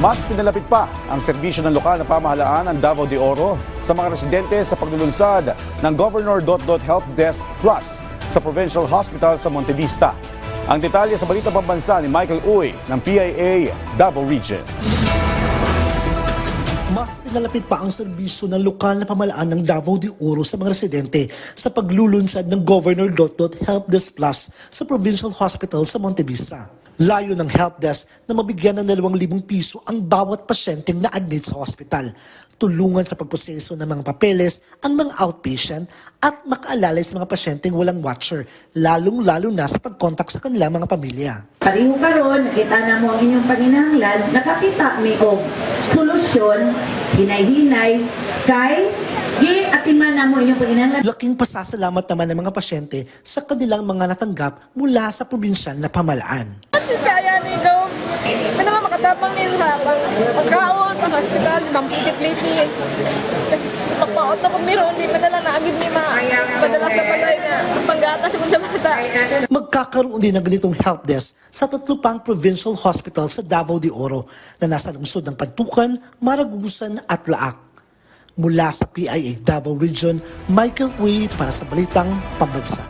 Mas pinalapit pa ang serbisyo ng lokal na pamahalaan ng Davao de Oro sa mga residente sa paglulunsad ng Governor Help Desk Plus sa Provincial Hospital sa Montevista. Ang detalye sa Balita Pambansa ni Michael Uy ng PIA Davao Region. Mas pinalapit pa ang serbisyo ng lokal na pamahalaan ng Davao de Oro sa mga residente sa paglulunsad ng Governor Help Desk Plus sa Provincial Hospital sa Montevista. Layo ng help desk na mabigyan ng 2,000 piso ang bawat pasyenteng na-admit sa hospital. Tulungan sa pagproseso ng mga papeles ang mga outpatient at makaalalay sa mga pasyenteng walang watcher, lalong-lalo na sa pag-contact sa kanilang mga pamilya. Pareho karon, nakita na mo ang inyong panginahanglan, nakakita may og solusyon, hinay-hinay, kay atiman na mo inyong panginahanglan. Laking pasasalamat naman ng mga pasyente sa kanilang mga natanggap mula sa probinsyal na pamahalaan. Kaya nito, ano nga makatapang nila sa pagkaon, pang-hospital, mampikit-liti. Magpaot na kung meron, di madala na agad ni padala sa balay na panggata sa mga bata. Magkakaroon din ng ganitong help desk sa 3 pang provincial hospital sa Davao de Oro na nasa lungsod ng Pantukan, Maragusan at Laak. Mula sa PIA Davao Region, Michael Uy para sa Balitang Pambansa.